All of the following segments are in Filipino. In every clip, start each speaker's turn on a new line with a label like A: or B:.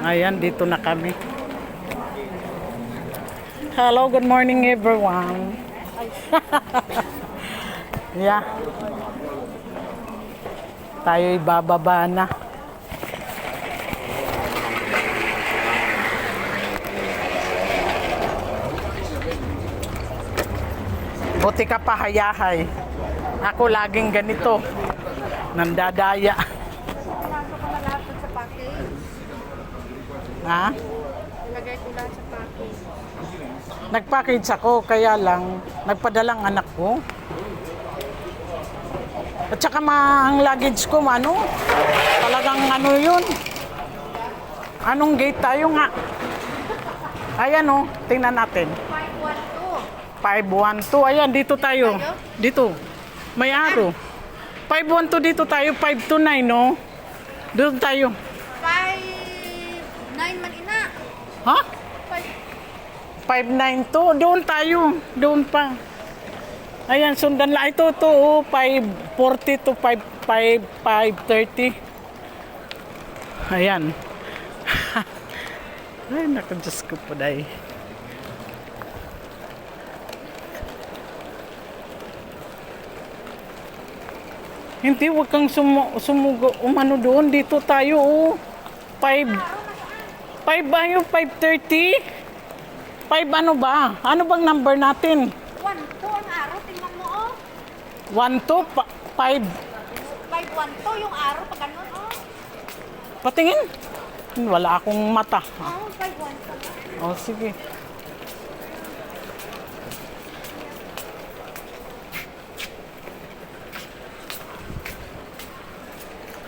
A: Ayan, dito na kami. Hello, good morning everyone. Yeah. Tayo'y bababa na. Buti ka pa, hayahay. Ako laging ganito. Nandadaya.
B: Pinasok ko na lahat sa package.
A: Ha?
B: Ilagay ko lahat sa package.
A: Nag-package ako, kaya lang nagpadalang anak ko. At saka ang luggage ko, talagang yun. Anong gate tayo nga? Ayan tingnan natin. 512. Ayan, dito tayo. Dito. May araw. 512 dito tayo, 529, no? Doon tayo.
B: 5-9 man ina.
A: Ha? 592. Doon tayo. Doon pa. Ayan, sundan lang. Ito, 540 to 530. Ayan. Ay, naku, Diyos ko po dahil. Hindi, wag kang sumugo. Doon. Dito tayo, 5 ba yung 530? 5 ano ba? Ano bang number natin?
B: 1-2 ang araw. Tingnan mo,
A: 1, 2, 5.
B: 5-1-2 yung araw. Pag ganun,
A: Patingin. Wala akong mata.
B: 5-1-2.
A: Oh, sige.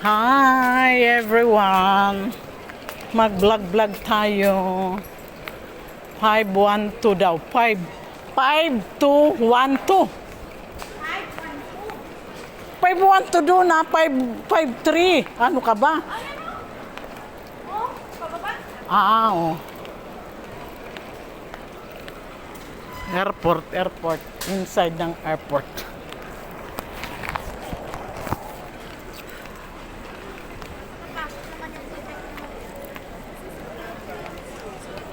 A: Hi everyone. Mag-vlog tayo. 512 daw. 5212. 512 doon na 553. Ano ka ba? Oo. Airport. Inside ng airport.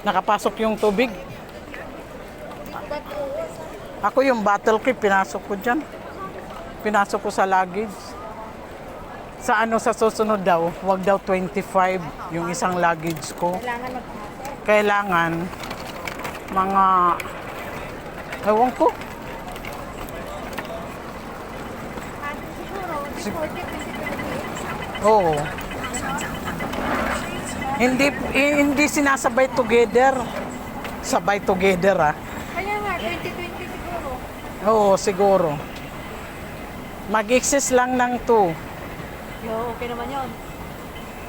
A: Nakapasok yung tubig. Ako yung bottle key, pinasok ko dyan. Pinasok ko sa luggage. Sa sa susunod daw, wag daw 25 yung isang luggage ko.
B: Kailangan magpasok.
A: Kailangan mga, ewan ko.
B: Siguro, 40-20.
A: Oo. Hindi sinasabay together. Sabay together,
B: Kaya nga, 20-20 siguro.
A: Oo, siguro. Mag-excess lang ng 2.
B: Okay naman yun.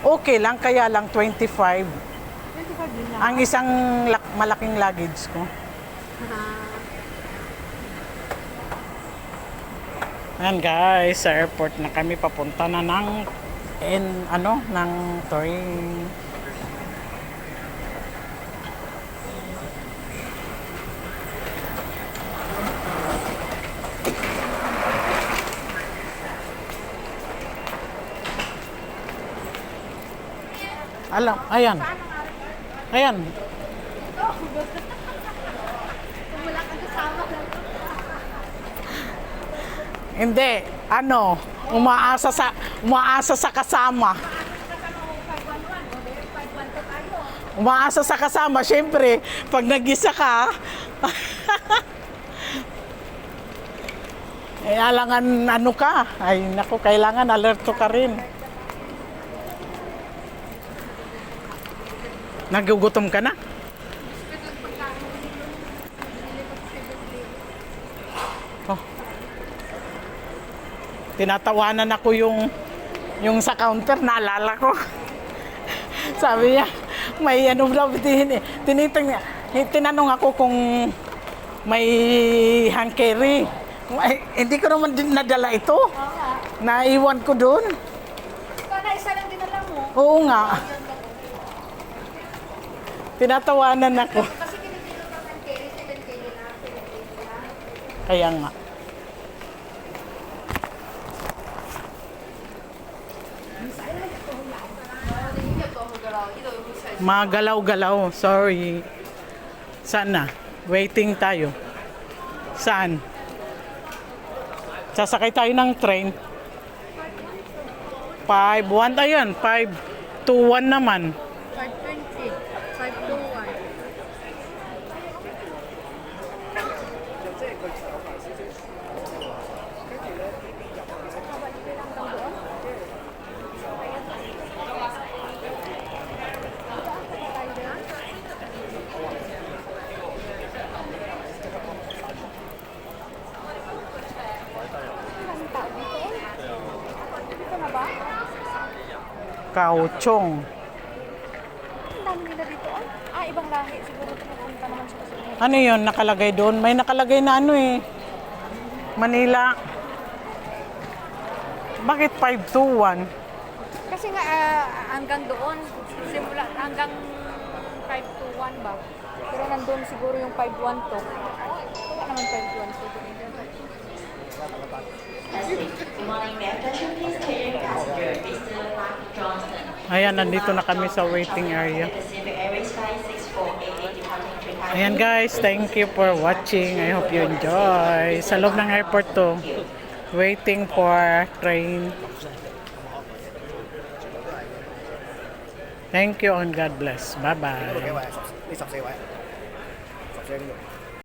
A: Okay lang, kaya lang 25.
B: 25 din lang.
A: Ang isang malaking luggage ko. Ayan guys, sa airport na kami, papunta na ng train. Ayan. Ayan.
B: Wala kang kasama.
A: Hindi, umaasa sa kasama. Umaasa sa kasama, syempre, pag nag-isa ka, alangan ka, ay naku, kailangan alerto ka rin. Nagugutom ka na? Oh. Tinatawanan ako yung sa counter, naalala ko. Sabi niya, may daw, tinanong ako kung may hand carry. Hindi ko naman din nadala ito. Naiwan ko doon.
B: Sana isa lang dinala mo.
A: Oo nga. Tinatawanan ako.
B: Kasi kinitilo ka ng carry, 7 kilo na.
A: Kaya nga. Magalaw-galaw. Sorry. Saan na? Waiting tayo. Saan? Sasakay tayo ng train. 5-1. Ayan, 5-2-1 naman.
B: 520. 521. Dito na ba?
A: Kauchong.
B: Ang dami nila dito. Ibang lahi. Siguro pupunta naman siya sa inyo.
A: Ano yun? Nakalagay doon? May nakalagay na ano eh. Manila. Bakit 5-2-1?
B: Kasi nga hanggang doon, simula hanggang 521 ba? Pero nandun siguro yung 512. Wala naman 512.
C: Good morning, ma'am. Attention please, catering passenger, Mr. Mark Johnson.
A: Ayan, nandito na kami sa waiting area.
C: Pacific Airways Flight 6488 departing Chicago.
A: Ayan guys, thank you for watching. I hope you enjoy. Sa loob ng airport to. Waiting for train. Thank you and God bless. Bye-bye.
D: Cái quà, đi sọc xe quà. Sọc xe đi.